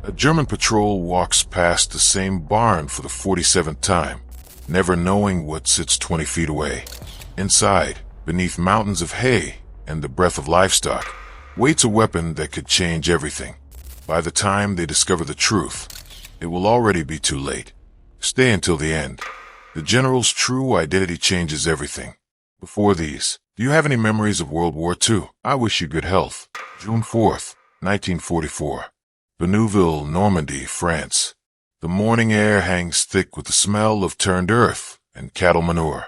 A German patrol walks past the same barn for the 47th time, never knowing what sits 20 feet away. Inside, beneath mountains of hay and the breath of livestock, waits a weapon that could change everything. By the time they discover the truth, it will already be too late. Stay until the end. The general's true identity changes everything. Before these, do you have any memories of World War II? I wish you good health. June 4th, 1944. Feldwebel, Normandy, France. The morning air hangs thick with the smell of turned earth and cattle manure.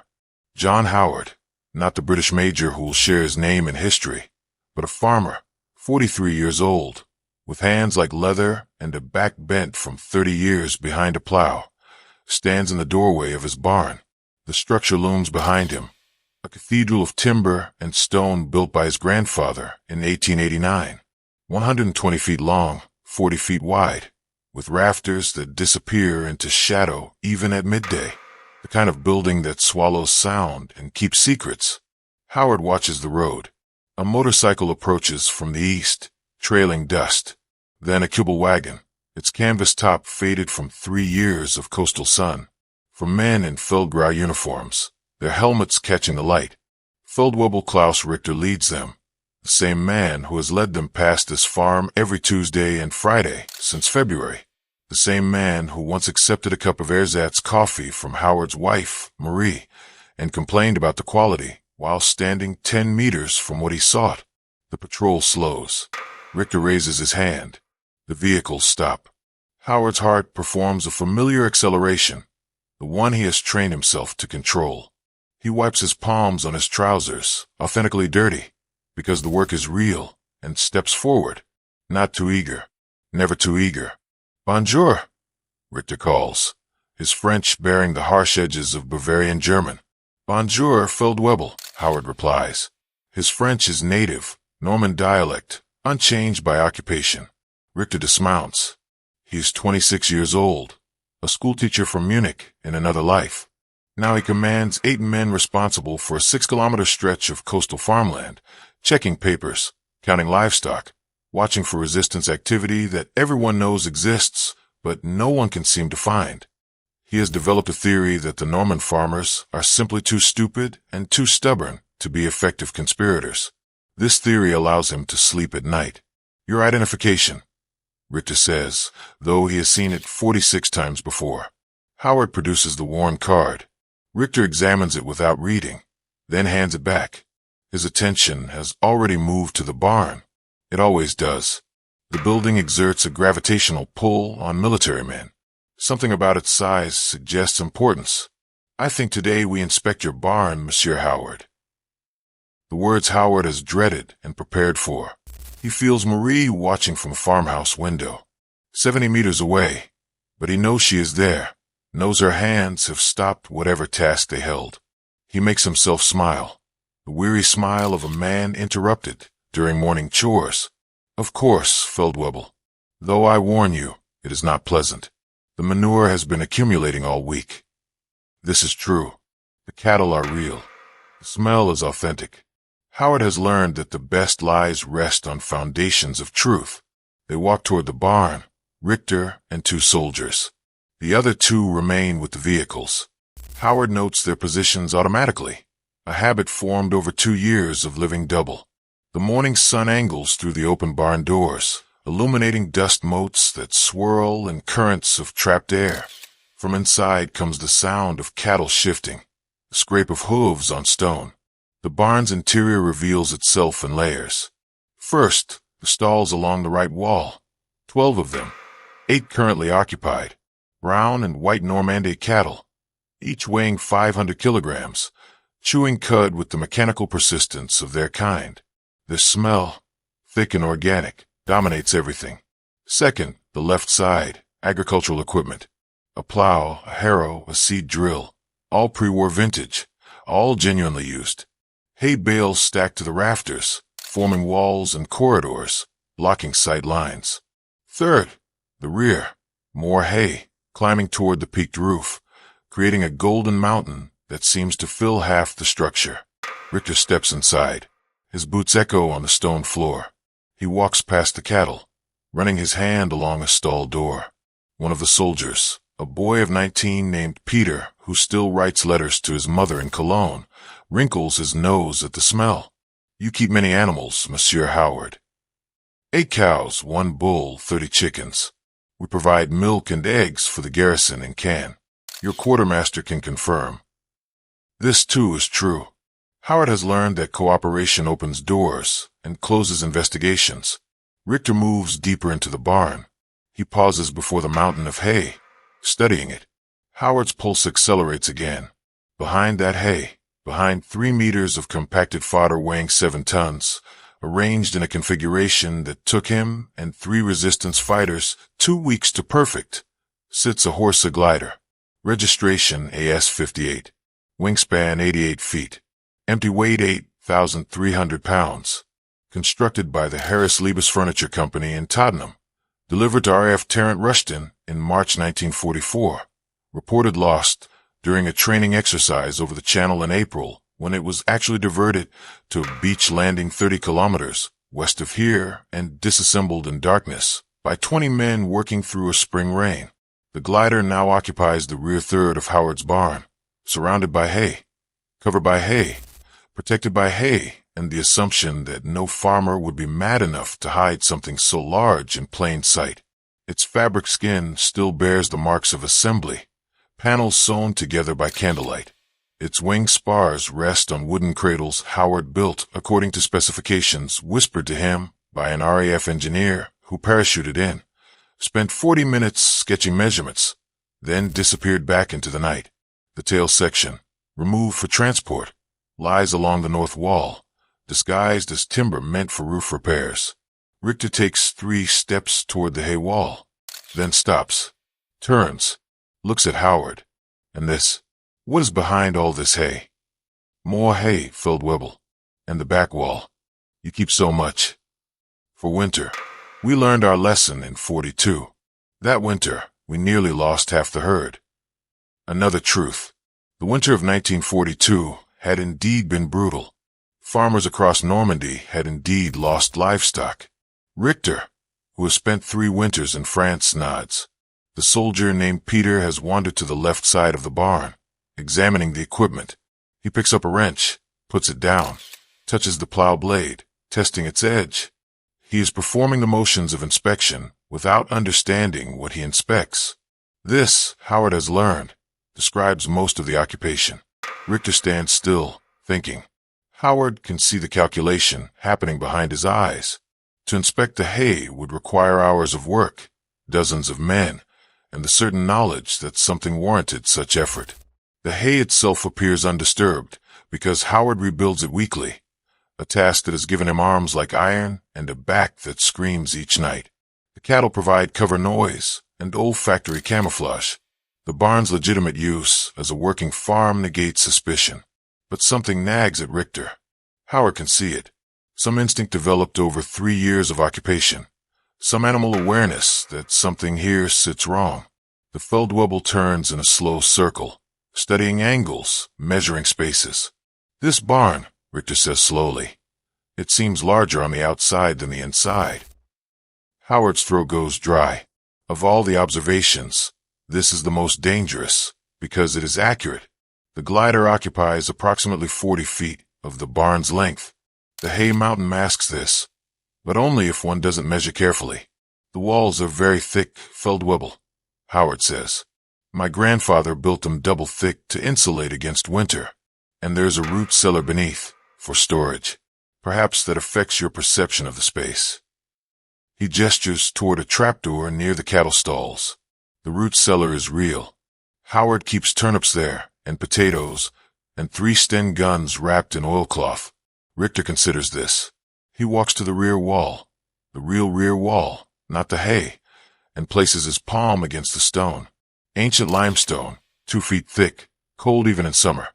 John Howard, not the British major who will share his name in history, but a farmer, 43 years old, with hands like leather and a back bent from 30 years behind a plow, stands in the doorway of his barn. The structure looms behind him, a cathedral of timber and stone built by his grandfather in 1889, 120 feet long, 40 feet wide, with rafters that disappear into shadow even at midday. The kind of building that swallows sound and keeps secrets. Howard watches the road. A motorcycle approaches from the east, trailing dust. Then a Kibble wagon, its canvas top faded from 3 years of coastal sun. From men in Feldgrau uniforms, their helmets catching the light. Feldwebel Klaus Richter leads them, the same man who has led them past this farm every Tuesday and Friday since February. The same man who once accepted a cup of ersatz coffee from Howard's wife, Marie, and complained about the quality while standing 10 meters from what he sought. The patrol slows. Richter raises his hand. The vehicles stop. Howard's heart performs a familiar acceleration, the one he has trained himself to control. He wipes his palms on his trousers, authentically dirty, because the work is real, and steps forward, not too eager, never too eager. Bonjour, Richter calls, his French bearing the harsh edges of Bavarian German. Bonjour, Feldwebel, Howard replies. His French is native, Norman dialect, unchanged by occupation. Richter dismounts. He is 26 years old, a schoolteacher from Munich in another life. Now he commands 8 men responsible for a 6-kilometer stretch of coastal farmland, checking papers, counting livestock, watching for resistance activity that everyone knows exists, but no one can seem to find. He has developed a theory that the Norman farmers are simply too stupid and too stubborn to be effective conspirators. This theory allows him to sleep at night. Your identification, Richter says, though he has seen it 46 times before. Howard produces the worn card. Richter examines it without reading, then hands it back. His attention has already moved to the barn. It always does. The building exerts a gravitational pull on military men. Something about its size suggests importance. I think today we inspect your barn, Monsieur Howard. The words Howard has dreaded and prepared for. He feels Marie watching from a farmhouse window, 70 meters away, but he knows she is there, knows her hands have stopped whatever task they held. He makes himself smile, the weary smile of a man interrupted during morning chores. Of course, Feldwebel, though I warn you, it is not pleasant. The manure has been accumulating all week. This is true. The cattle are real. The smell is authentic. Howard has learned that the best lies rest on foundations of truth. They walk toward the barn, Richter and 2 soldiers. The other 2 remain with the vehicles. Howard notes their positions automatically, a habit formed over 2 years of living double. The morning sun angles through the open barn doors, illuminating dust motes that swirl in currents of trapped air. From inside comes the sound of cattle shifting, the scrape of hooves on stone. The barn's interior reveals itself in layers. First, the stalls along the right wall, 12 of them, 8 currently occupied, brown and white Normandy cattle, each weighing 500 kilograms, chewing cud with the mechanical persistence of their kind. Their smell, thick and organic, dominates everything. Second, the left side, agricultural equipment. A plow, a harrow, a seed drill, all pre-war vintage, all genuinely used. Hay bales stacked to the rafters, forming walls and corridors, blocking sight lines. Third, the rear, more hay, climbing toward the peaked roof, creating a golden mountain that seems to fill half the structure. Richter steps inside. His boots echo on the stone floor. He walks past the cattle. running his hand along a stall door. One of the soldiers, a boy of 19 named Peter, who still writes letters to his mother in Cologne, wrinkles his nose at the smell. "You keep many animals, Monsieur Howard." "8 cows, 1 bull, 30 chickens. We provide milk and eggs for the garrison in can. Your quartermaster can confirm." This, too, is true. Howard has learned that cooperation opens doors and closes investigations. Richter moves deeper into the barn. He pauses before the mountain of hay, studying it. Howard's pulse accelerates again. Behind that hay, behind 3 meters of compacted fodder weighing 7 tons, arranged in a configuration that took him and 3 resistance fighters 2 weeks to perfect, sits a Horsa glider. Registration AS-58. Wingspan 88 feet. Empty weight 8,300 pounds. Constructed by the Harris Liebes Furniture Company in Tottenham. Delivered to RAF Tarrant Rushton in March 1944. Reported lost during a training exercise over the channel in April, when it was actually diverted to a beach landing 30 kilometers west of here and disassembled in darkness by 20 men working through a spring rain. The glider now occupies the rear third of Howard's barn, surrounded by hay, covered by hay, protected by hay, and the assumption that no farmer would be mad enough to hide something so large in plain sight. Its fabric skin still bears the marks of assembly, panels sewn together by candlelight. Its wing spars rest on wooden cradles Howard built according to specifications whispered to him by an RAF engineer who parachuted in, spent 40 minutes sketching measurements, then disappeared back into the night. The tail section, removed for transport, lies along the north wall, disguised as timber meant for roof repairs. Richter takes 3 steps toward the hay wall, then stops, turns, looks at Howard, and this. What is behind all this hay? More hay, Feldwebel, and the back wall. You keep so much. For winter. We learned our lesson in 42. That winter, we nearly lost half the herd. Another truth. The winter of 1942 had indeed been brutal. Farmers across Normandy had indeed lost livestock. Richter, who has spent 3 winters in France, nods. The soldier named Peter has wandered to the left side of the barn, examining the equipment. He picks up a wrench, puts it down, touches the plow blade, testing its edge. He is performing the motions of inspection without understanding what he inspects. This, Howard has learned, describes most of the occupation. Richter stands still, thinking. Howard can see the calculation happening behind his eyes. To inspect the hay would require hours of work, dozens of men, and the certain knowledge that something warranted such effort. The hay itself appears undisturbed because Howard rebuilds it weekly, a task that has given him arms like iron and a back that screams each night. The cattle provide cover noise and olfactory camouflage. The barn's legitimate use as a working farm negates suspicion. But something nags at Richter. Howard can see it. Some instinct developed over 3 years of occupation. Some animal awareness that something here sits wrong. The Feldwebel turns in a slow circle, studying angles, measuring spaces. This barn, Richter says slowly. It seems larger on the outside than the inside. Howard's throat goes dry. Of all the observations, this is the most dangerous, because it is accurate. The glider occupies approximately 40 feet of the barn's length. The hay mountain masks this, but only if one doesn't measure carefully. The walls are very thick, Feldwebel, Howard says. My grandfather built them double thick to insulate against winter, and there's a root cellar beneath, for storage. Perhaps that affects your perception of the space. He gestures toward a trapdoor near the cattle stalls. The root cellar is real. Howard keeps turnips there, and potatoes, and 3 Sten guns wrapped in oilcloth. Richter considers this. He walks to the rear wall, the real rear wall, not the hay, and places his palm against the stone. Ancient limestone, 2 feet thick, cold even in summer.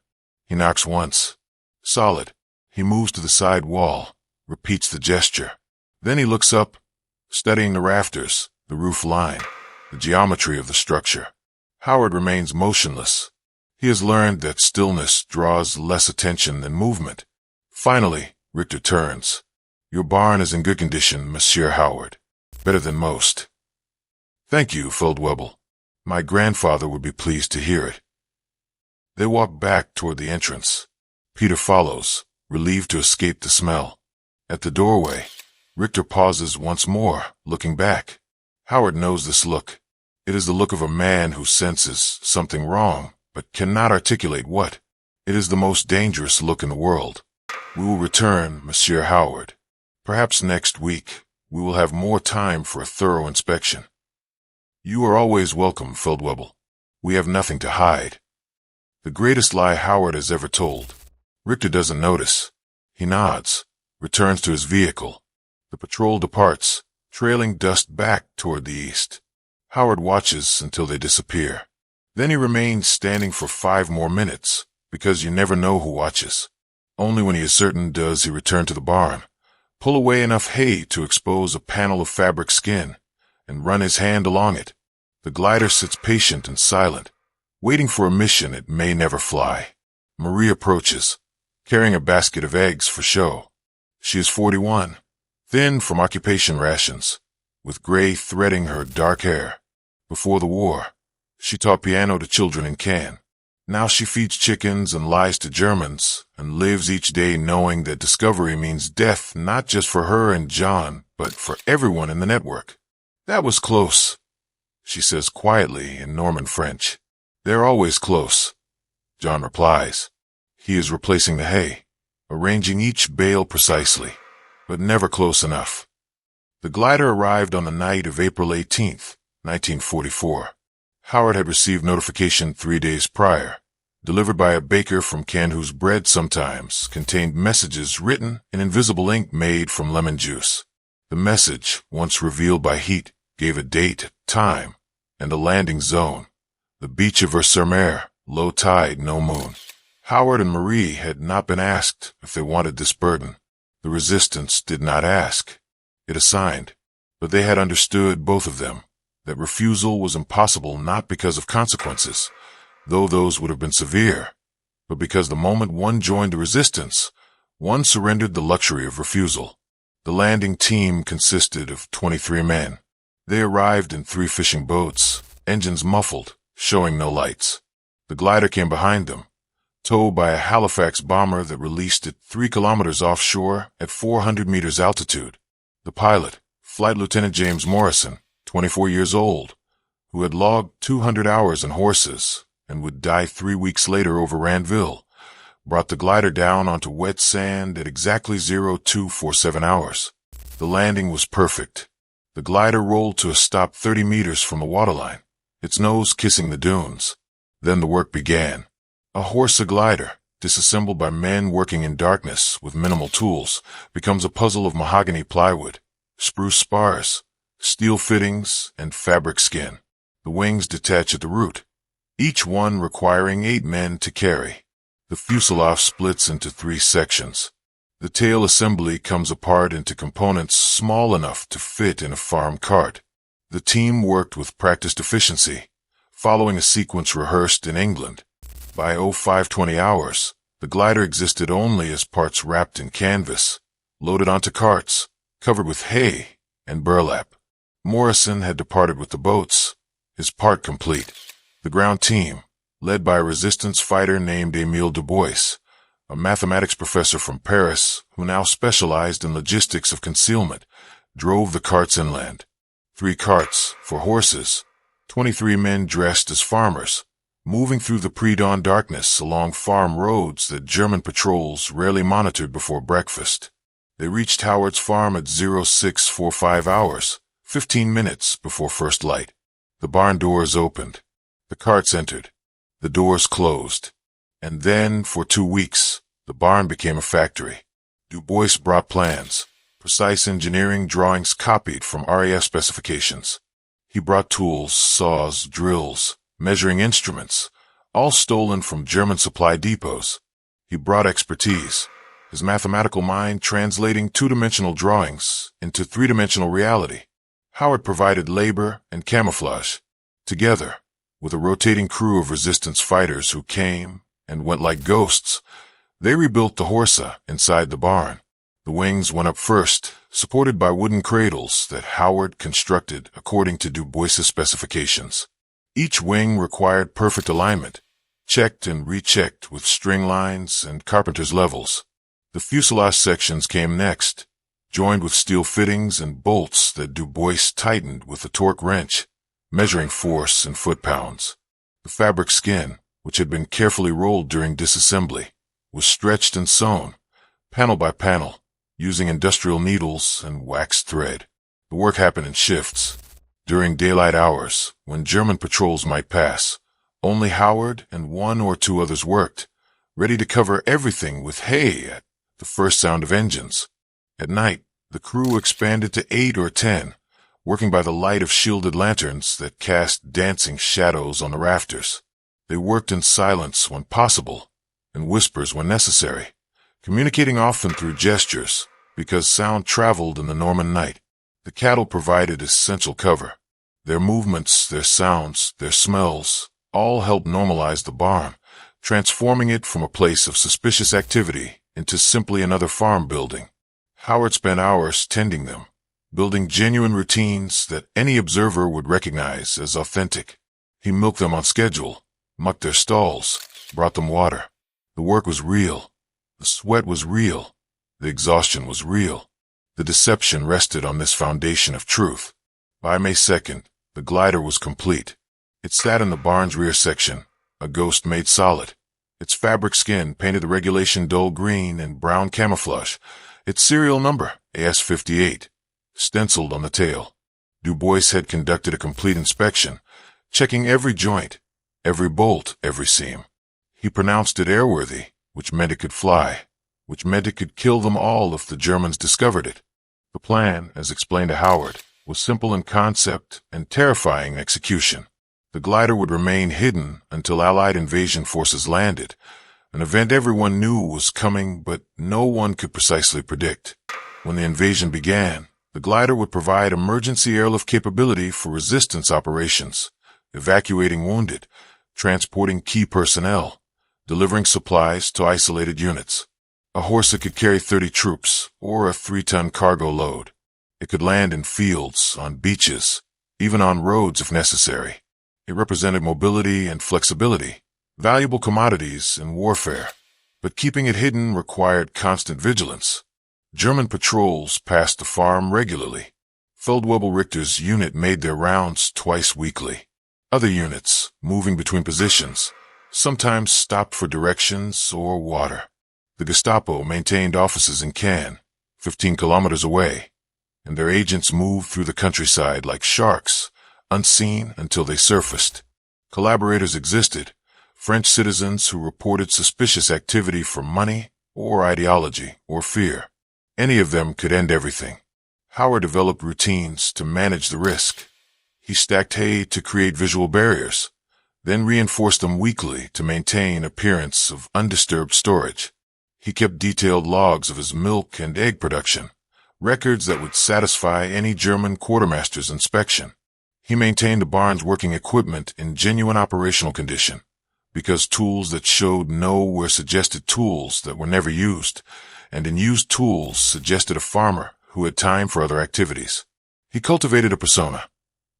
He knocks once. Solid. He moves to the side wall, repeats the gesture. Then he looks up, studying the rafters, the roof line, the geometry of the structure. Howard remains motionless. He has learned that stillness draws less attention than movement. Finally, Richter turns. Your barn is in good condition, Monsieur Howard. Better than most. Thank you, Feldwebel. My grandfather would be pleased to hear it. They walk back toward the entrance. Peter follows, relieved to escape the smell. At the doorway, Richter pauses once more, looking back. Howard knows this look. It is the look of a man who senses something wrong, but cannot articulate what. It is the most dangerous look in the world. We will return, Monsieur Howard. Perhaps next week, we will have more time for a thorough inspection. You are always welcome, Feldwebel. We have nothing to hide. The greatest lie Howard has ever told. Richter doesn't notice. He nods, returns to his vehicle. The patrol departs, trailing dust back toward the east. Howard watches until they disappear. Then he remains standing for 5 more minutes, because you never know who watches. Only when he is certain does he return to the barn, pull away enough hay to expose a panel of fabric skin, and run his hand along it. The glider sits patient and silent, waiting for a mission it may never fly. Marie approaches, carrying a basket of eggs for show. She is 41, thin from occupation rations, with gray threading her dark hair. Before the war, she taught piano to children in Cannes. Now she feeds chickens and lies to Germans, and lives each day knowing that discovery means death not just for her and John, but for everyone in the network. That was close, she says quietly in Norman French. They're always close, John replies. He is replacing the hay, arranging each bale precisely, but never close enough. The glider arrived on the night of April 18th, 1944. Howard had received notification 3 days prior, delivered by a baker from Cannes whose bread sometimes contained messages written in invisible ink made from lemon juice. The message, once revealed by heat, gave a date, time, and a landing zone. The beach of Versailles, low tide, no moon. Howard and Marie had not been asked if they wanted this burden. The resistance did not ask. It assigned. But they had understood, both of them, that refusal was impossible not because of consequences, though those would have been severe, but because the moment one joined the resistance, one surrendered the luxury of refusal. The landing team consisted of 23 men. They arrived in 3 fishing boats, engines muffled, showing no lights. The glider came behind them, towed by a Halifax bomber that released it 3 kilometers offshore at 400 meters altitude. The pilot, Flight Lieutenant James Morrison, 24 years old, who had logged 200 hours in Horses and would die 3 weeks later over Ranville, brought the glider down onto wet sand at exactly 0247 hours. The landing was perfect. The glider rolled to a stop 30 meters from the waterline, its nose kissing the dunes. Then the work began. A Horsa glider, disassembled by men working in darkness with minimal tools, becomes a puzzle of mahogany plywood, spruce spars, steel fittings, and fabric skin. The wings detach at the root, each one requiring 8 men to carry. The fuselage splits into 3 sections. The tail assembly comes apart into components small enough to fit in a farm cart. The team worked with practiced efficiency, following a sequence rehearsed in England. By 0520 hours, the glider existed only as parts wrapped in canvas, loaded onto carts, covered with hay and burlap. Morrison had departed with the boats, his part complete. The ground team, led by a resistance fighter named Émile Dubois, a mathematics professor from Paris who now specialized in logistics of concealment, drove the carts inland. 3 carts for horses, 23 men dressed as farmers, moving through the pre-dawn darkness along farm roads that German patrols rarely monitored before breakfast. They reached Howard's farm at 0645 hours, 15 minutes before first light. The barn doors opened. The carts entered. The doors closed. And then, for 2 weeks, the barn became a factory. Dubois brought plans, precise engineering drawings copied from RAF specifications. He brought tools, saws, drills, measuring instruments, all stolen from German supply depots. He brought expertise, his mathematical mind translating 2-dimensional drawings into 3-dimensional reality. Howard provided labor and camouflage. Together, with a rotating crew of resistance fighters who came and went like ghosts, they rebuilt the Horsa inside the barn. The wings went up first, supported by wooden cradles that Howard constructed according to Du Bois's specifications. Each wing required perfect alignment, checked and rechecked with string lines and carpenter's levels. The fuselage sections came next, joined with steel fittings and bolts that Du Bois tightened with a torque wrench, measuring force in foot-pounds. The fabric skin, which had been carefully rolled during disassembly, was stretched and sewn, panel by panel, using industrial needles and waxed thread. The work happened in shifts. During daylight hours, when German patrols might pass, only Howard and one or two others worked, ready to cover everything with hay at the first sound of engines. At night, the crew expanded to 8 or 10, working by the light of shielded lanterns that cast dancing shadows on the rafters. They worked in silence when possible, and whispers when necessary, communicating often through gestures, because sound traveled in the Norman night. The cattle provided essential cover. Their movements, their sounds, their smells, all helped normalize the barn, transforming it from a place of suspicious activity into simply another farm building. Howard spent hours tending them, building genuine routines that any observer would recognize as authentic. He milked them on schedule, mucked their stalls, brought them water. The work was real. The sweat was real. The exhaustion was real. The deception rested on this foundation of truth. By May 2nd, the glider was complete. It sat in the barn's rear section, a ghost made solid. Its fabric skin painted the regulation dull green and brown camouflage, its serial number, AS-58, stenciled on the tail. Du Bois had conducted a complete inspection, checking every joint, every bolt, every seam. He pronounced it airworthy, which meant it could fly, which meant it could kill them all if the Germans discovered it. The plan, as explained to Howard, was simple in concept and terrifying in execution. The glider would remain hidden until Allied invasion forces landed, an event everyone knew was coming but no one could precisely predict. When the invasion began, the glider would provide emergency airlift capability for resistance operations, evacuating wounded, transporting key personnel, delivering supplies to isolated units. A Horsa could carry 30 troops or a 3-ton cargo load. It could land in fields, on beaches, even on roads if necessary. It represented mobility and flexibility, valuable commodities in warfare. But keeping it hidden required constant vigilance. German patrols passed the farm regularly. Feldwebel Richter's unit made their rounds twice weekly. Other units, moving between positions, sometimes stopped for directions or water. The Gestapo maintained offices in Cannes, 15 kilometers away, and their agents moved through the countryside like sharks, unseen until they surfaced. Collaborators existed, French citizens who reported suspicious activity for money or ideology or fear. Any of them could end everything. Howard developed routines to manage the risk. He stacked hay to create visual barriers, then reinforced them weekly to maintain appearance of undisturbed storage. He kept detailed logs of his milk and egg production, records that would satisfy any German quartermaster's inspection. He maintained the barn's working equipment in genuine operational condition, because tools that showed no were suggested tools that were never used, and in used tools suggested a farmer who had time for other activities. He cultivated a persona,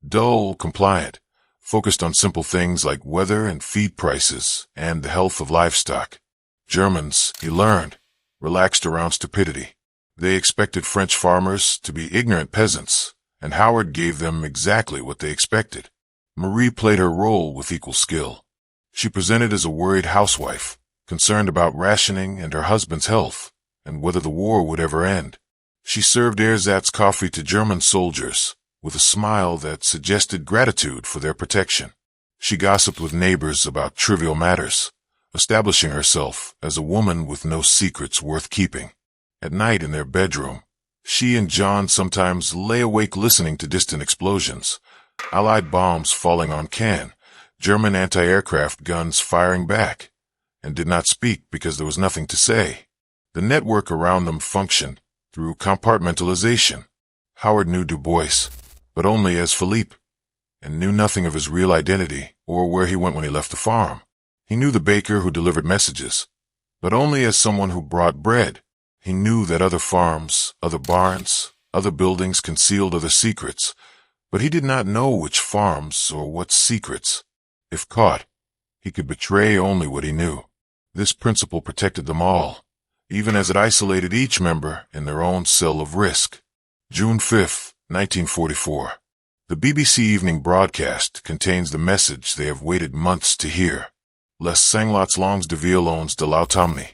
dull, compliant, focused on simple things like weather and feed prices and the health of livestock. Germans, he learned, relaxed around stupidity. They expected French farmers to be ignorant peasants, and Howard gave them exactly what they expected. Marie played her role with equal skill. She presented as a worried housewife, concerned about rationing and her husband's health, and whether the war would ever end. She served ersatz coffee to German soldiers, with a smile that suggested gratitude for their protection. She gossiped with neighbors about trivial matters, establishing herself as a woman with no secrets worth keeping. At night in their bedroom, she and John sometimes lay awake listening to distant explosions, Allied bombs falling on Cannes, German anti-aircraft guns firing back, and did not speak because there was nothing to say. The network around them functioned through compartmentalization. Howard knew Du Bois, but only as Philippe, and knew nothing of his real identity or where he went when he left the farm. He knew the baker who delivered messages, but only as someone who brought bread. He knew that other farms, other barns, other buildings concealed other secrets, but he did not know which farms or what secrets. If caught, he could betray only what he knew. This principle protected them all, even as it isolated each member in their own cell of risk. June 5, 1944. The BBC evening broadcast contains the message they have waited months to hear. Les sanglots longs de violons de l'automne.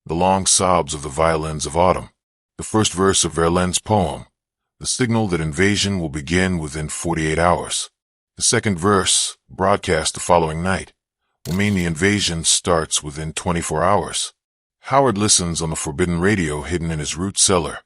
The long sobs of the violins of autumn. The first verse of Verlaine's poem. The signal that invasion will begin within 48 hours. The second verse, broadcast the following night, will mean the invasion starts within 24 hours. Howard listens on the forbidden radio hidden in his root cellar,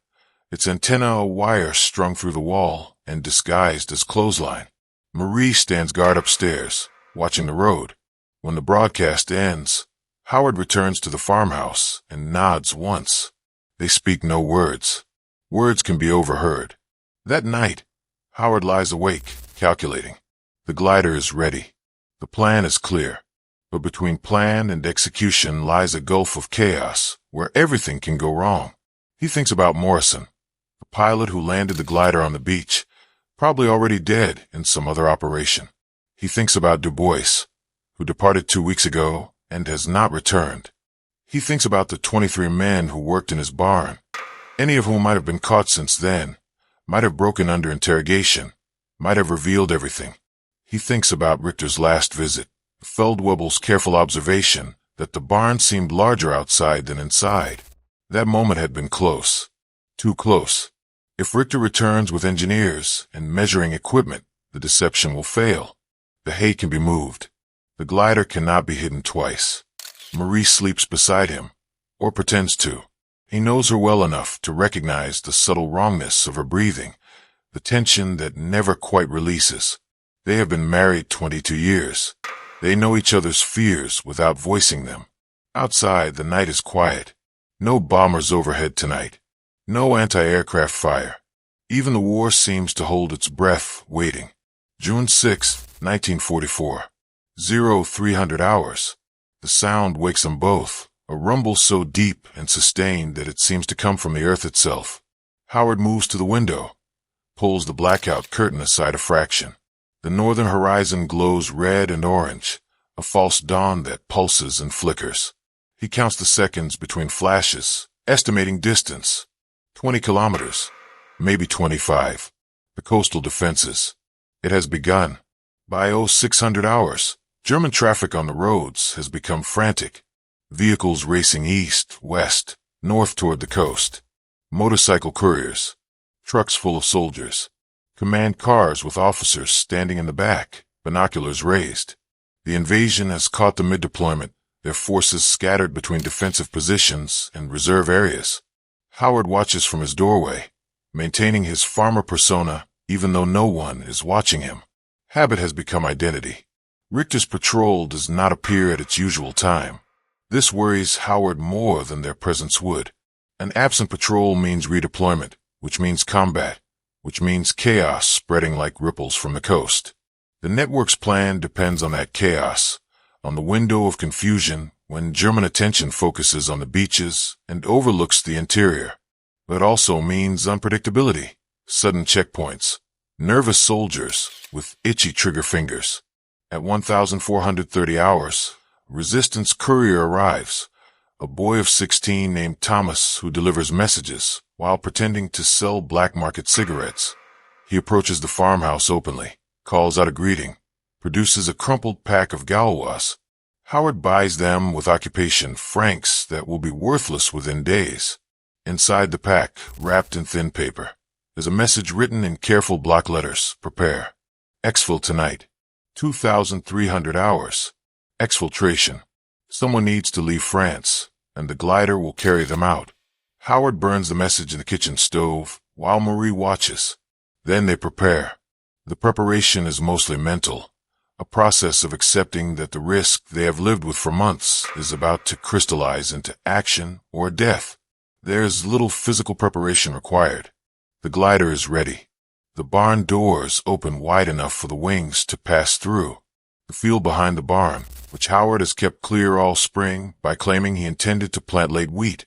its antenna a wire strung through the wall and disguised as clothesline. Marie stands guard upstairs, watching the road. When the broadcast ends, Howard returns to the farmhouse and nods once. They speak no words. Words can be overheard. That night, Howard lies awake, calculating. The glider is ready. The plan is clear. But between plan and execution lies a gulf of chaos where everything can go wrong. He thinks about Morrison, the pilot who landed the glider on the beach, probably already dead in some other operation. He thinks about Du Bois, who departed 2 weeks ago and has not returned. He thinks about the 23 men who worked in his barn, any of whom might have been caught since then, might have broken under interrogation, might have revealed everything. He thinks about Richter's last visit, Feldwebel's careful observation that the barn seemed larger outside than inside. That moment had been close. Too close. If Richter returns with engineers and measuring equipment, the deception will fail. The hay can be moved. The glider cannot be hidden twice. Marie sleeps beside him, or pretends to. He knows her well enough to recognize the subtle wrongness of her breathing, the tension that never quite releases. They have been married 22 years. They know each other's fears without voicing them. Outside, the night is quiet. No bombers overhead tonight. No anti-aircraft fire. Even the war seems to hold its breath, waiting. June 6, 1944. 0300 hours. The sound wakes them both, a rumble so deep and sustained that it seems to come from the earth itself. Howard moves to the window, pulls the blackout curtain aside a fraction. The northern horizon glows red and orange, a false dawn that pulses and flickers. He counts the seconds between flashes, estimating distance. 20 kilometers, maybe 25. The coastal defenses. It has begun. By 0600 hours, German traffic on the roads has become frantic. Vehicles racing east, west, north toward the coast. Motorcycle couriers. Trucks full of soldiers. Command cars with officers standing in the back, binoculars raised. The invasion has caught them mid-deployment, their forces scattered between defensive positions and reserve areas. Howard watches from his doorway, maintaining his farmer persona even though no one is watching him. Habit has become identity. Richter's patrol does not appear at its usual time. This worries Howard more than their presence would. An absent patrol means redeployment, which means combat, which means chaos spreading like ripples from the coast. The network's plan depends on that chaos, on the window of confusion when German attention focuses on the beaches and overlooks the interior. But also means unpredictability, sudden checkpoints, nervous soldiers with itchy trigger fingers. At 1430 hours, resistance courier arrives, a boy of 16 named Thomas who delivers messages while pretending to sell black market cigarettes. He approaches the farmhouse openly, calls out a greeting, produces a crumpled pack of Gaulois. Howard buys them with occupation francs that will be worthless within days. Inside the pack, wrapped in thin paper, is a message written in careful block letters. Prepare. Exfil tonight. 2,300 hours. Exfiltration. Someone needs to leave France, and the glider will carry them out. Howard burns the message in the kitchen stove, while Marie watches. Then they prepare. The preparation is mostly mental, a process of accepting that the risk they have lived with for months is about to crystallize into action or death. There's little physical preparation required. The glider is ready. The barn doors open wide enough for the wings to pass through. The field behind the barn, which Howard has kept clear all spring by claiming he intended to plant late wheat,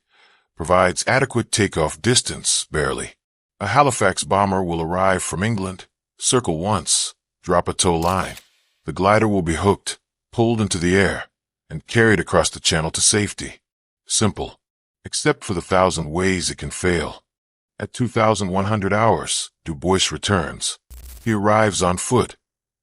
provides adequate takeoff distance, barely. A Halifax bomber will arrive from England, circle once, drop a tow line. The glider will be hooked, pulled into the air, and carried across the channel to safety. Simple, except for the 1,000 ways it can fail. At 2,100 hours, Du Bois returns. He arrives on foot,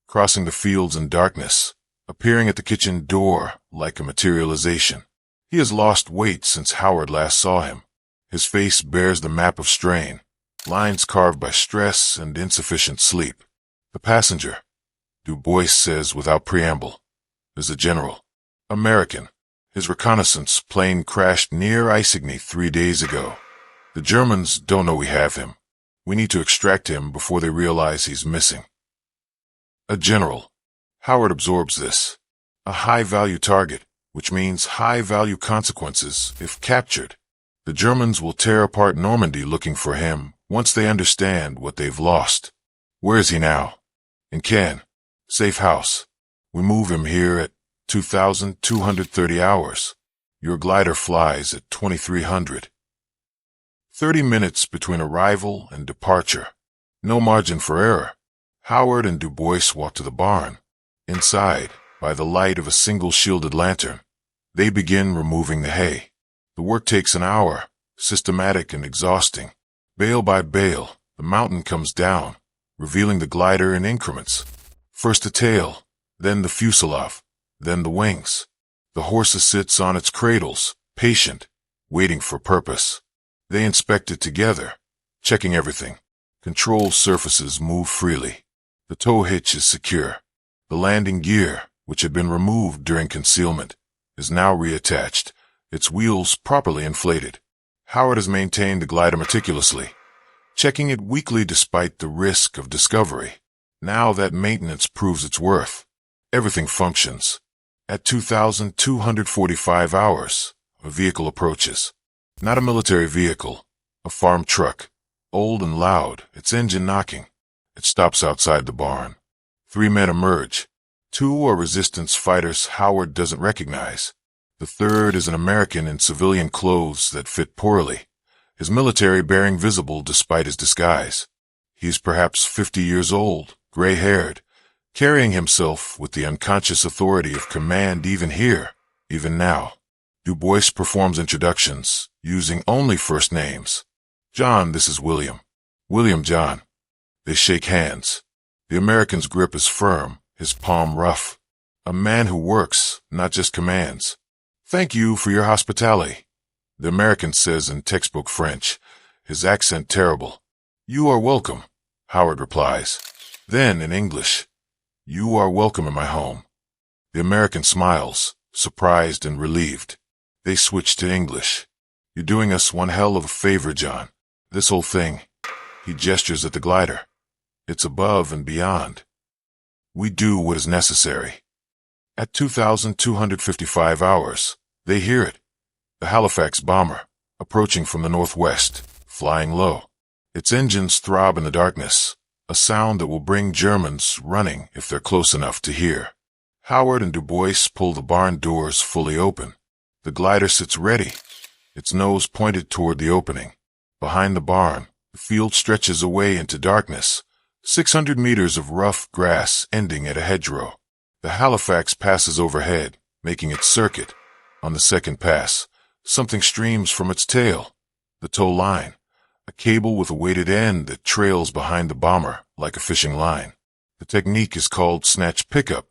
crossing the fields in darkness, appearing at the kitchen door like a materialization. He has lost weight since Howard last saw him. His face bears the map of strain, lines carved by stress and insufficient sleep. The passenger, Du Bois says without preamble, is a general. American. His reconnaissance plane crashed near Isigny 3 days ago. The Germans don't know we have him. We need to extract him before they realize he's missing. A general. Howard absorbs this. A high-value target, which means high-value consequences if captured. The Germans will tear apart Normandy looking for him once they understand what they've lost. Where is he now? In Caen. Safe house. We move him here at 2,230 hours. Your glider flies at 2,300. 30 minutes between arrival and departure. No margin for error. Howard and Du Bois walk to the barn. Inside, by the light of a single shielded lantern, they begin removing the hay. The work takes an hour, systematic and exhausting. Bale by bale, the mountain comes down, revealing the glider in increments. First the tail, then the fuselage, then the wings. The Horsa sits on its cradles, patient, waiting for purpose. They inspect it together, checking everything. Control surfaces move freely. The tow hitch is secure. The landing gear, which had been removed during concealment, is now reattached, its wheels properly inflated. Howard has maintained the glider meticulously, checking it weekly despite the risk of discovery. Now that maintenance proves its worth. Everything functions. At 2,245 hours, a vehicle approaches. Not a military vehicle, a farm truck, old and loud, its engine knocking. It stops outside the barn. 3 men emerge. 2 are resistance fighters Howard doesn't recognize. The third is an American in civilian clothes that fit poorly, his military bearing visible despite his disguise. He's perhaps 50 years old, gray-haired, carrying himself with the unconscious authority of command even here, even now. Du Bois performs introductions, using only first names. John, this is William. William, John. They shake hands. The American's grip is firm, his palm rough. A man who works, not just commands. Thank you for your hospitality, the American says in textbook French, his accent terrible. You are welcome, Howard replies. Then in English, you are welcome in my home. The American smiles, surprised and relieved. They switch to English. You're doing us one hell of a favor, John. This whole thing. He gestures at the glider. It's above and beyond. We do what is necessary. At 2,255 hours, they hear it. The Halifax bomber, approaching from the northwest, flying low. Its engines throb in the darkness, a sound that will bring Germans running if they're close enough to hear. Howard and Du Bois pull the barn doors fully open. The glider sits ready, its nose pointed toward the opening. Behind the barn, the field stretches away into darkness, 600 meters of rough grass ending at a hedgerow. The Halifax passes overhead, making its circuit. On the second pass, something streams from its tail. The tow line, a cable with a weighted end that trails behind the bomber like a fishing line. The technique is called snatch pickup,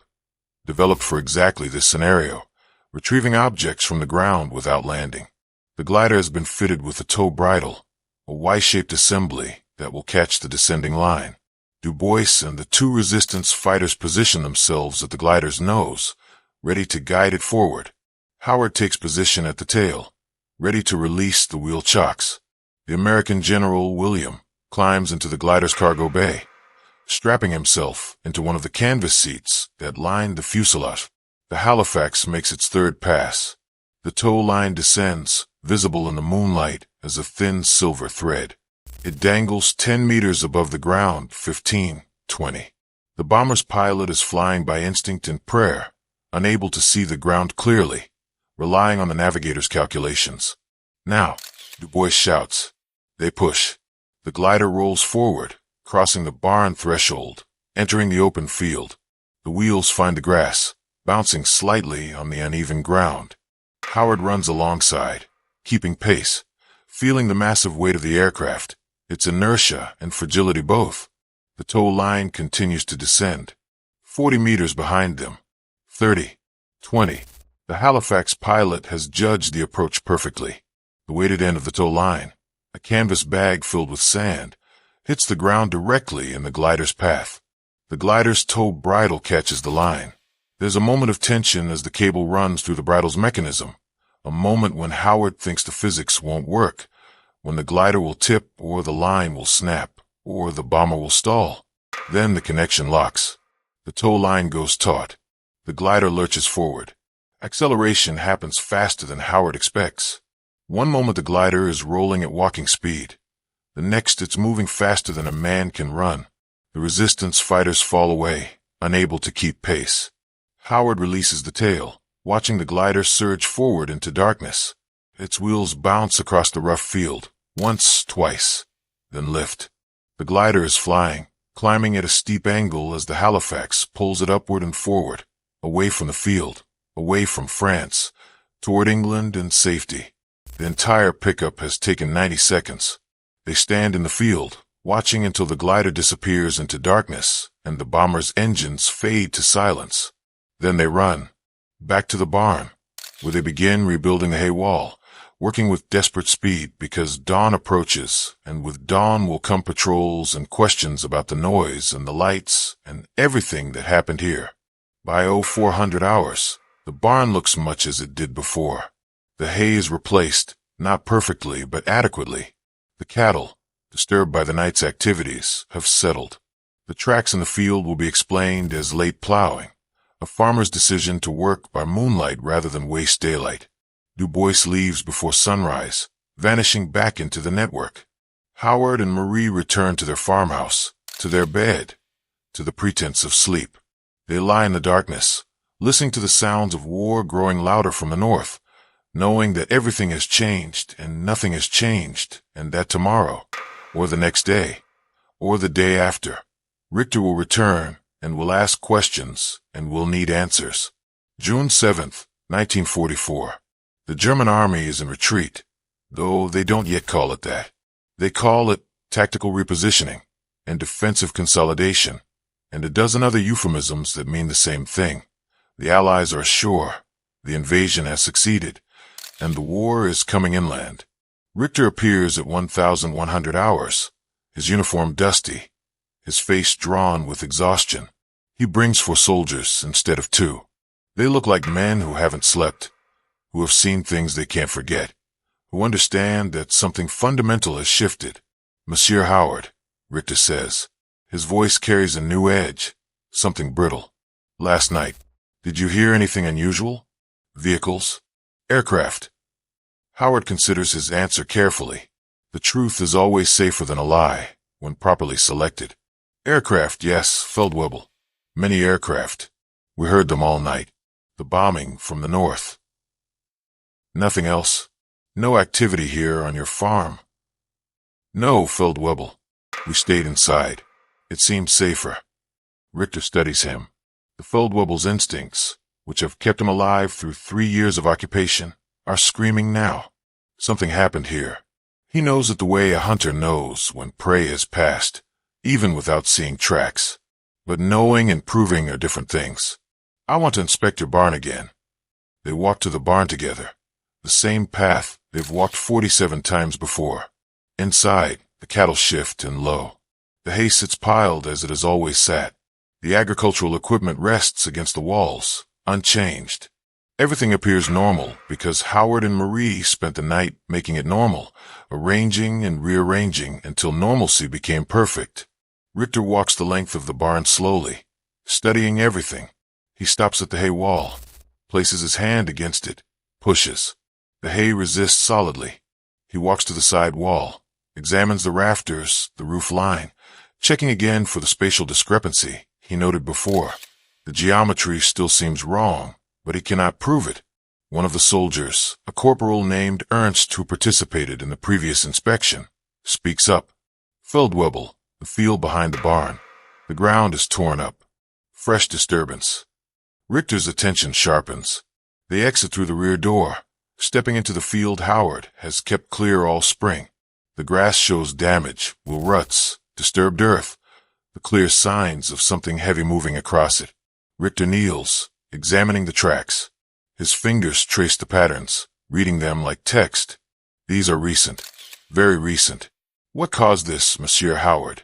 developed for exactly this scenario, retrieving objects from the ground without landing. The glider has been fitted with a tow bridle, a Y-shaped assembly that will catch the descending line. Du Bois and the 2 resistance fighters position themselves at the glider's nose, ready to guide it forward. Howard takes position at the tail, ready to release the wheel chocks. The American General William climbs into the glider's cargo bay, strapping himself into one of the canvas seats that lined the fuselage. The Halifax makes its third pass. The tow line descends, visible in the moonlight as a thin silver thread. It dangles 10 meters above the ground, 15, 20. The bomber's pilot is flying by instinct and prayer, unable to see the ground clearly, relying on the navigator's calculations. Now, Du Bois shouts. They push. The glider rolls forward, crossing the barn threshold, entering the open field. The wheels find the grass, bouncing slightly on the uneven ground. Howard runs alongside, keeping pace, feeling the massive weight of the aircraft, its inertia and fragility both. The tow line continues to descend. 40 meters behind them. 30. 20. The Halifax pilot has judged the approach perfectly. The weighted end of the tow line, a canvas bag filled with sand, hits the ground directly in the glider's path. The glider's tow bridle catches the line. There's a moment of tension as the cable runs through the bridle's mechanism, a moment when Howard thinks the physics won't work, when the glider will tip or the line will snap or the bomber will stall. Then the connection locks. The tow line goes taut. The glider lurches forward. Acceleration happens faster than Howard expects. One moment the glider is rolling at walking speed. The next it's moving faster than a man can run. The resistance fighters fall away, unable to keep pace. Howard releases the tail, watching the glider surge forward into darkness. Its wheels bounce across the rough field, once, twice, then lift. The glider is flying, climbing at a steep angle as the Halifax pulls it upward and forward, away from the field, away from France, toward England and safety. The entire pickup has taken 90 seconds. They stand in the field, watching until the glider disappears into darkness and the bomber's engines fade to silence. Then they run, back to the barn, where they begin rebuilding the hay wall, working with desperate speed because dawn approaches, and with dawn will come patrols and questions about the noise and the lights and everything that happened here. By 0400 hours, the barn looks much as it did before. The hay is replaced, not perfectly but adequately. The cattle, disturbed by the night's activities, have settled. The tracks in the field will be explained as late plowing, a farmer's decision to work by moonlight rather than waste daylight. Du Bois leaves before sunrise, vanishing back into the network. Howard and Marie return to their farmhouse, to their bed, to the pretense of sleep. They lie in the darkness, listening to the sounds of war growing louder from the north, knowing that everything has changed and nothing has changed, and that tomorrow, or the next day, or the day after, Richter will return and will ask questions and will need answers. June 7th, 1944. The German army is in retreat, though they don't yet call it that. They call it tactical repositioning and defensive consolidation, and a dozen other euphemisms that mean the same thing. The Allies are sure the invasion has succeeded, and the war is coming inland. Richter appears at 1100 hours, his uniform dusty, his face drawn with exhaustion. He brings 4 soldiers instead of 2. They look like men who haven't slept, who have seen things they can't forget, who understand that something fundamental has shifted. Monsieur Howard, Richter says. His voice carries a new edge, something brittle. Last night, did you hear anything unusual? Vehicles? Aircraft? Howard considers his answer carefully. The truth is always safer than a lie, when properly selected. Aircraft, yes, Feldwebel. Many aircraft. We heard them all night. The bombing from the north. Nothing else? No activity here on your farm? No, Feldwebel. We stayed inside. It seemed safer. Richter studies him. The Feldwebel's instincts, which have kept him alive through 3 years of occupation, are screaming now. Something happened here. He knows it the way a hunter knows when prey is passed, even without seeing tracks. But knowing and proving are different things. I want to inspect your barn again. They walk to the barn together. The same path they've walked 47 times before. Inside, the cattle shift and low. The hay sits piled as it has always sat. The agricultural equipment rests against the walls, unchanged. Everything appears normal because Howard and Marie spent the night making it normal, arranging and rearranging until normalcy became perfect. Richter walks the length of the barn slowly, studying everything. He stops at the hay wall, places his hand against it, pushes. The hay resists solidly. He walks to the side wall, examines the rafters, the roof line, checking again for the spatial discrepancy he noted before. The geometry still seems wrong, but he cannot prove it. One of the soldiers, a corporal named Ernst who participated in the previous inspection, speaks up. Feldwebel, the field behind the barn. The ground is torn up. Fresh disturbance. Richter's attention sharpens. They exit through the rear door. Stepping into the field Howard has kept clear all spring. The grass shows damage, ruts, disturbed earth, the clear signs of something heavy moving across it. Richter kneels, examining the tracks. His fingers trace the patterns, reading them like text. These are recent, very recent. What caused this, Monsieur Howard?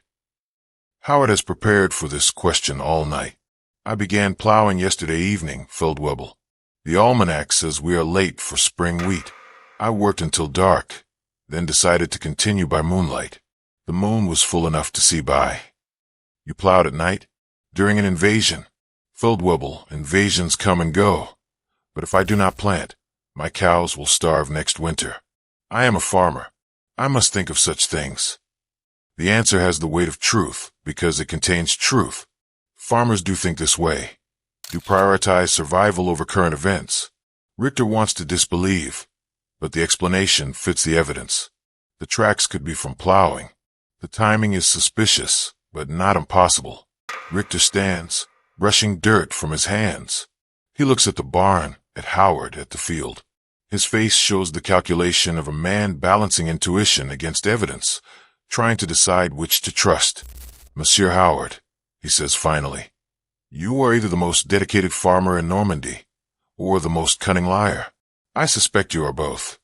Howard has prepared for this question all night. I began plowing yesterday evening, Feldwebel. The almanac says we are late for spring wheat. I worked until dark, then decided to continue by moonlight. The moon was full enough to see by. You plowed at night? During an invasion. Feldwebel, invasions come and go. But if I do not plant, my cows will starve next winter. I am a farmer. I must think of such things. The answer has the weight of truth because it contains truth. Farmers do think this way. Do prioritize survival over current events. Richter wants to disbelieve, but the explanation fits the evidence. The tracks could be from plowing. The timing is suspicious, but not impossible. Richter stands, brushing dirt from his hands. He looks at the barn, at Howard, at the field. His face shows the calculation of a man balancing intuition against evidence, trying to decide which to trust. Monsieur Howard, he says finally, you are either the most dedicated farmer in Normandy, or the most cunning liar. I suspect you are both.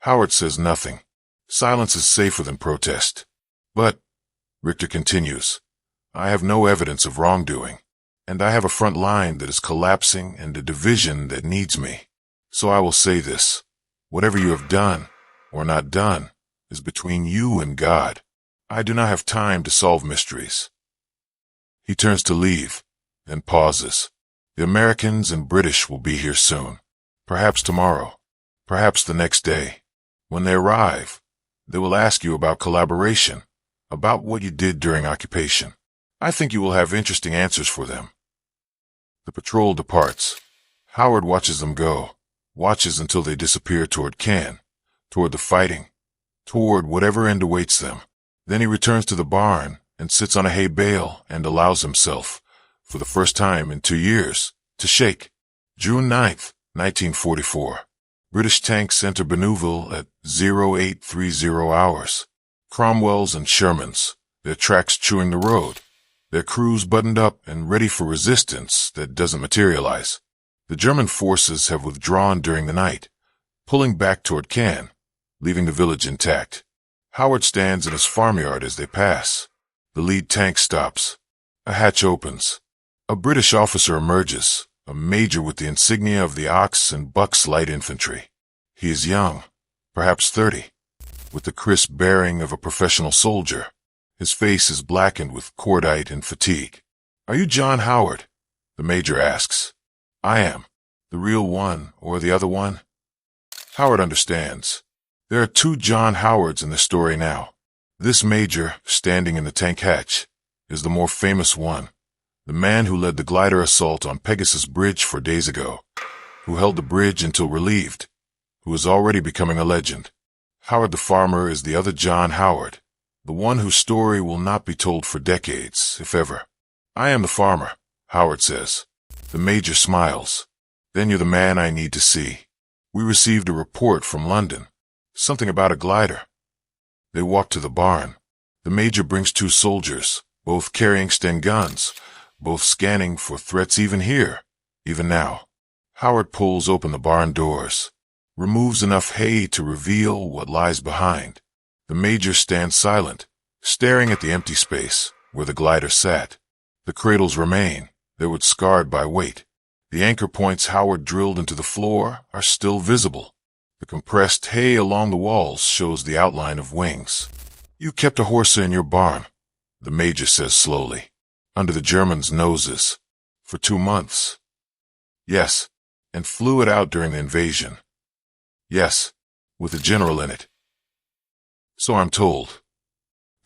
Howard says nothing. Silence is safer than protest. But, Richter continues, I have no evidence of wrongdoing, and I have a front line that is collapsing and a division that needs me. So I will say this, whatever you have done, or not done, is between you and God. I do not have time to solve mysteries. He turns to leave, then pauses. The Americans and British will be here soon. Perhaps tomorrow. Perhaps the next day. When they arrive, they will ask you about collaboration, about what you did during occupation. I think you will have interesting answers for them. The patrol departs. Howard watches them go, watches until they disappear toward Cannes, toward the fighting, toward whatever end awaits them. Then he returns to the barn and sits on a hay bale and allows himself, for the first time in 2 years, to shake. June 9th, 1944. British tanks enter Benuville at 0830 hours. Cromwell's and Sherman's, their tracks chewing the road, their crews buttoned up and ready for resistance that doesn't materialize. The German forces have withdrawn during the night, pulling back toward Cannes, leaving the village intact. Howard stands in his farmyard as they pass. The lead tank stops. A hatch opens. A British officer emerges, a major with the insignia of the Ox and Bucks Light Infantry. He is young, perhaps 30, with the crisp bearing of a professional soldier. His face is blackened with cordite and fatigue. Are you John Howard? The major asks. I am. The real one, or the other one? Howard understands. There are 2 John Howards in the story now. This major, standing in the tank hatch, is the more famous one, the man who led the glider assault on Pegasus Bridge 4 days ago, who held the bridge until relieved, who is already becoming a legend. Howard the farmer is the other John Howard, the one whose story will not be told for decades, if ever. I am the farmer, Howard says. The major smiles. Then you're the man I need to see. We received a report from London. Something about a glider. They walk to the barn. The major brings 2 soldiers, both carrying Sten guns, both scanning for threats even here, even now. Howard pulls open the barn doors, removes enough hay to reveal what lies behind. The major stands silent, staring at the empty space where the glider sat. The cradles remain, their wood scarred by weight. The anchor points Howard drilled into the floor are still visible. The compressed hay along the walls shows the outline of wings. You kept a Horsa in your barn, the major says slowly, under the Germans' noses, for 2 months. Yes, and flew it out during the invasion. Yes, with a general in it. So I'm told.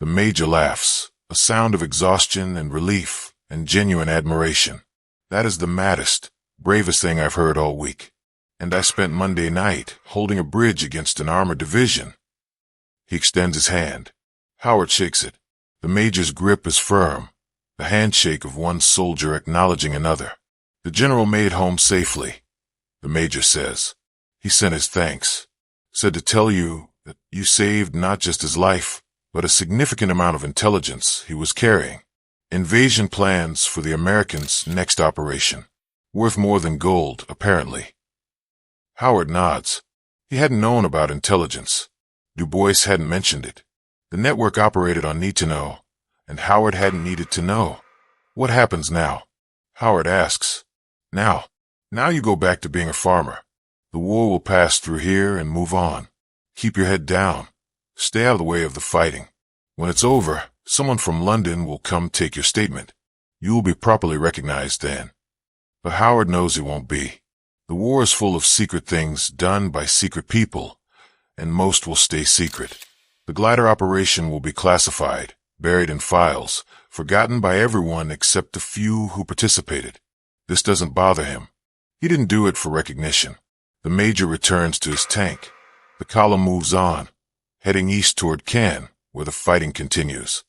The major laughs, a sound of exhaustion and relief and genuine admiration. That is the maddest, bravest thing I've heard all week. and I spent Monday night holding a bridge against an armored division. He extends his hand. Howard shakes it. The major's grip is firm, the handshake of one soldier acknowledging another. The general made home safely. The major says. He sent his thanks. Said to tell you that you saved not just his life, but a significant amount of intelligence he was carrying. Invasion plans for the Americans' next operation. Worth more than gold, apparently. Howard nods. He hadn't known about intelligence. Du Bois hadn't mentioned it. The network operated on need to know, and Howard hadn't needed to know. What happens now? Howard asks. Now you go back to being a farmer. The war will pass through here and move on. Keep your head down. Stay out of the way of the fighting. When it's over, someone from London will come take your statement. You will be properly recognized then. But Howard knows he won't be. The war is full of secret things done by secret people, and most will stay secret. The glider operation will be classified, buried in files, forgotten by everyone except a few who participated. This doesn't bother him. He didn't do it for recognition. The major returns to his tank. The column moves on, heading east toward Caen, where the fighting continues.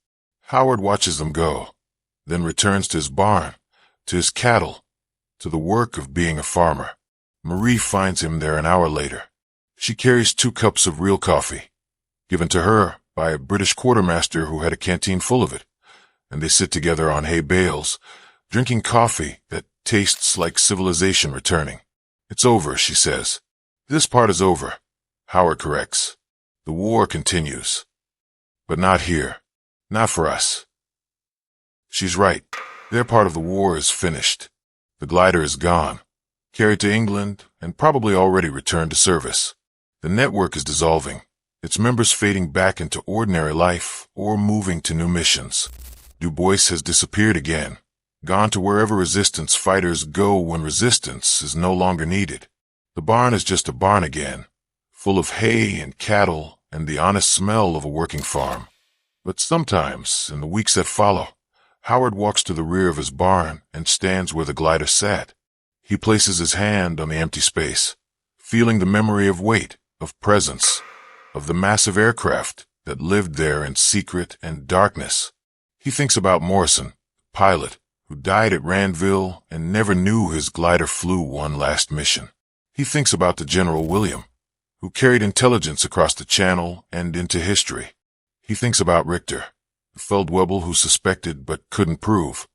Howard watches them go, then returns to his barn, to his cattle, to the work of being a farmer. Marie finds him there an hour later. She carries 2 cups of real coffee, given to her by a British quartermaster who had a canteen full of it, and they sit together on hay bales, drinking coffee that tastes like civilization returning. It's over, she says. This part is over, Howard corrects. The war continues. But not here. Not for us. She's right. Their part of the war is finished. The glider is gone, carried to England, and probably already returned to service. The network is dissolving, its members fading back into ordinary life or moving to new missions. Du Bois has disappeared again, gone to wherever resistance fighters go when resistance is no longer needed. The barn is just a barn again, full of hay and cattle and the honest smell of a working farm. But sometimes, in the weeks that follow, Howard walks to the rear of his barn and stands where the glider sat. He places his hand on the empty space, feeling the memory of weight, of presence, of the massive aircraft that lived there in secret and darkness. He thinks about Morrison, pilot, who died at Randville and never knew his glider flew one last mission. He thinks about the General William, who carried intelligence across the Channel and into history. He thinks about Richter, the Feldwebel who suspected but couldn't prove,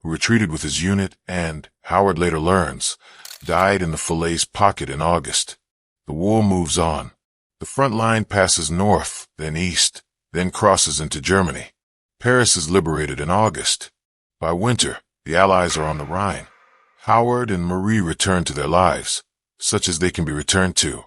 who retreated with his unit and, Howard later learns, died in the Falaise pocket in August. The war moves on. The front line passes north, then east, then crosses into Germany. Paris is liberated in August. By winter, the Allies are on the Rhine. Howard and Marie return to their lives, such as they can be returned to.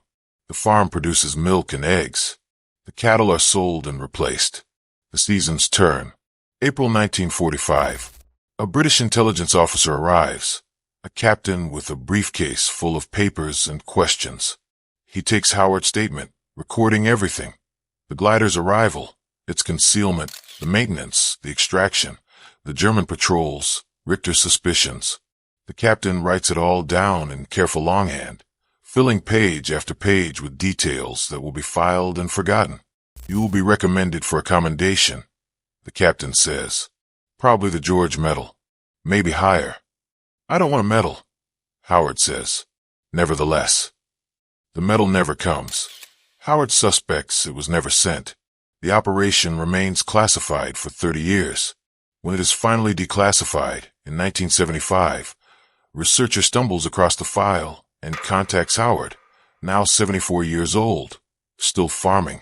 The farm produces milk and eggs. The cattle are sold and replaced. The seasons turn. April 1945. A British intelligence officer arrives, a captain with a briefcase full of papers and questions. He takes Howard's statement, recording everything. The glider's arrival, its concealment, the maintenance, the extraction, the German patrols, Richter's suspicions. The captain writes it all down in careful longhand, filling page after page with details that will be filed and forgotten. You will be recommended for a commendation, the captain says. Probably the George Medal. Maybe higher. I don't want a medal, Howard says. Nevertheless. The medal never comes. Howard suspects it was never sent. The operation remains classified for 30 years. When it is finally declassified in 1975, a researcher stumbles across the file and contacts Howard, now 74 years old, still farming,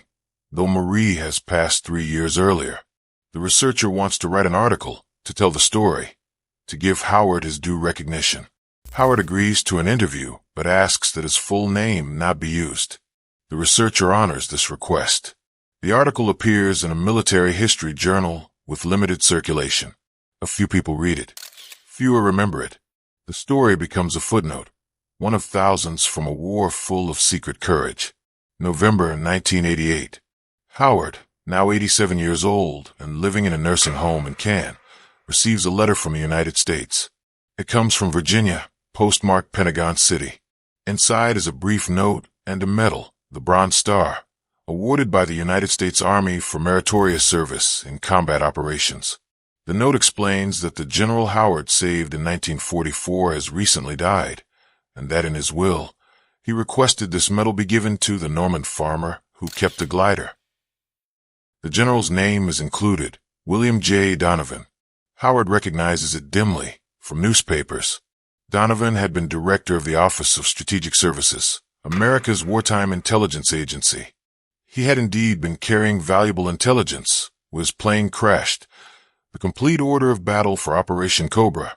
though Marie has passed 3 years earlier. The researcher wants to write an article to tell the story, to give Howard his due recognition. Howard agrees to an interview, but asks that his full name not be used. The researcher honors this request. The article appears in a military history journal with limited circulation. A few people read it. Fewer remember it. The story becomes a footnote, one of thousands from a war full of secret courage. November 1988. Howard, now 87 years old and living in a nursing home in Caen, receives a letter from the United States. It comes from Virginia, postmarked Pentagon City. Inside is a brief note and a medal, the Bronze Star, awarded by the United States Army for meritorious service in combat operations. The note explains that the General Howard saved in 1944 has recently died, and that in his will, he requested this medal be given to the Norman farmer who kept the glider. The general's name is included, William J. Donovan. Howard recognizes it dimly from newspapers. Donovan had been director of the Office of Strategic Services, America's wartime intelligence agency. He had indeed been carrying valuable intelligence when his plane crashed. The complete order of battle for Operation Cobra,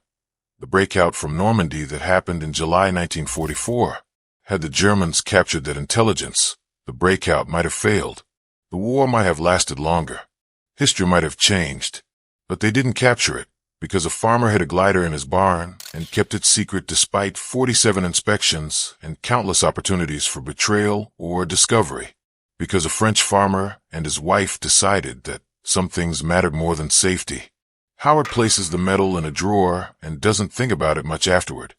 the breakout from Normandy that happened in July 1944, had the Germans captured that intelligence, the breakout might have failed. The war might have lasted longer. History might have changed. But they didn't capture it, because a farmer had a glider in his barn and kept it secret despite 47 inspections and countless opportunities for betrayal or discovery. Because a French farmer and his wife decided that some things mattered more than safety. Howard places the medal in a drawer and doesn't think about it much afterward.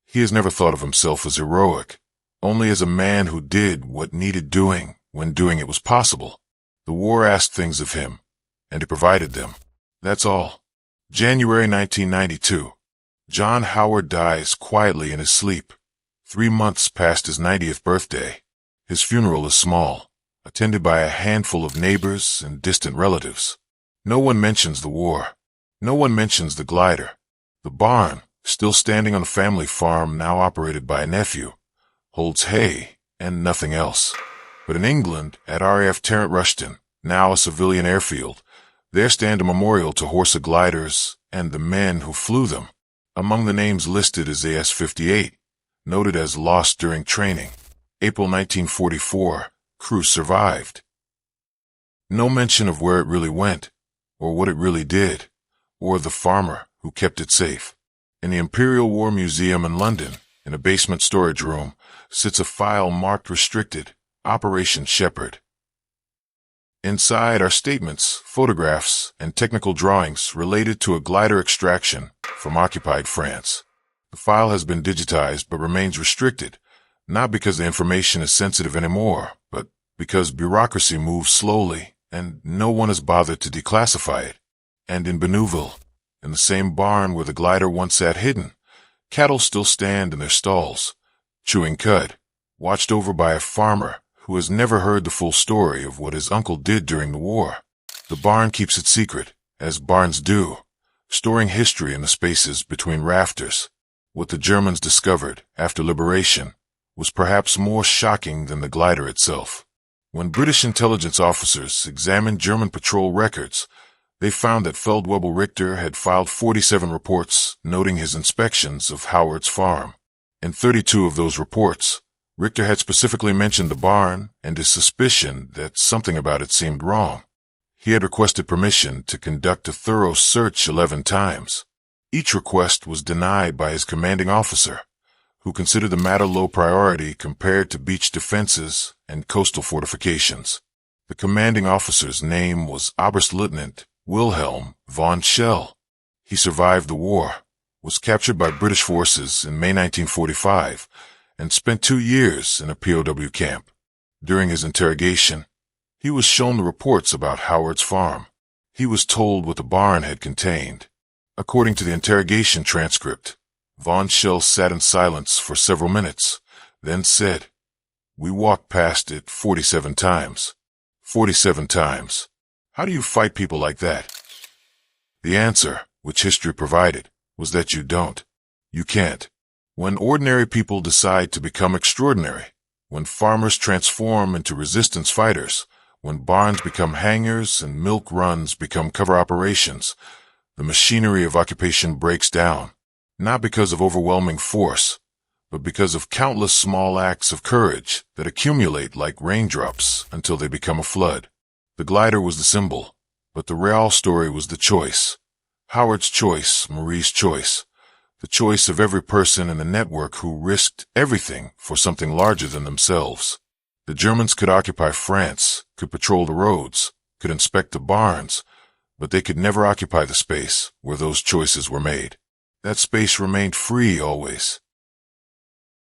He has never thought of himself as heroic, only as a man who did what needed doing when doing it was possible. The war asked things of him, and he provided them. That's all. January 1992. John Howard dies quietly in his sleep, 3 months past his 90th birthday. His funeral is small, attended by a handful of neighbors and distant relatives. No one mentions the war. No one mentions the glider. The barn, still standing on a family farm now operated by a nephew, holds hay and nothing else. But in England, at RAF Tarrant Rushton, now a civilian airfield, there stand a memorial to Horsa gliders and the men who flew them. Among the names listed is AS-58, noted as lost during training. April 1944, crew survived. No mention of where it really went, or what it really did, or the farmer who kept it safe. In the Imperial War Museum in London, in a basement storage room, sits a file marked Restricted, Operation Shepherd. Inside are statements, photographs, and technical drawings related to a glider extraction from occupied France. The file has been digitized but remains restricted, not because the information is sensitive anymore, but because bureaucracy moves slowly and no one has bothered to declassify it. And in Benouville, in the same barn where the glider once sat hidden, cattle still stand in their stalls, chewing cud, watched over by a farmer who has never heard the full story of what his uncle did during the war. The barn keeps it secret, as barns do, storing history in the spaces between rafters. What the Germans discovered after liberation was perhaps more shocking than the glider itself. When British intelligence officers examined German patrol records, they found that Feldwebel Richter had filed 47 reports noting his inspections of Howard's farm. In 32 of those reports, Richter had specifically mentioned the barn and his suspicion that something about it seemed wrong. He had requested permission to conduct a thorough search 11 times. Each request was denied by his commanding officer, who considered the matter low priority compared to beach defenses and coastal fortifications. The commanding officer's name was Oberstleutnant Wilhelm von Schell. He survived the war, was captured by British forces in May 1945, and spent 2 years in a POW camp. During his interrogation, he was shown the reports about Howard's farm. He was told what the barn had contained. According to the interrogation transcript, von Schell sat in silence for several minutes, then said, "We walked past it 47 times. 47 times. How do you fight people like that?" The answer, which history provided, was that you don't. You can't. When ordinary people decide to become extraordinary, when farmers transform into resistance fighters, when barns become hangars and milk runs become cover operations, the machinery of occupation breaks down, not because of overwhelming force, but because of countless small acts of courage that accumulate like raindrops until they become a flood. The glider was the symbol, but the real story was the choice. Howard's choice, Marie's choice. The choice of every person in the network who risked everything for something larger than themselves. The Germans could occupy France, could patrol the roads, could inspect the barns, but they could never occupy the space where those choices were made. That space remained free always,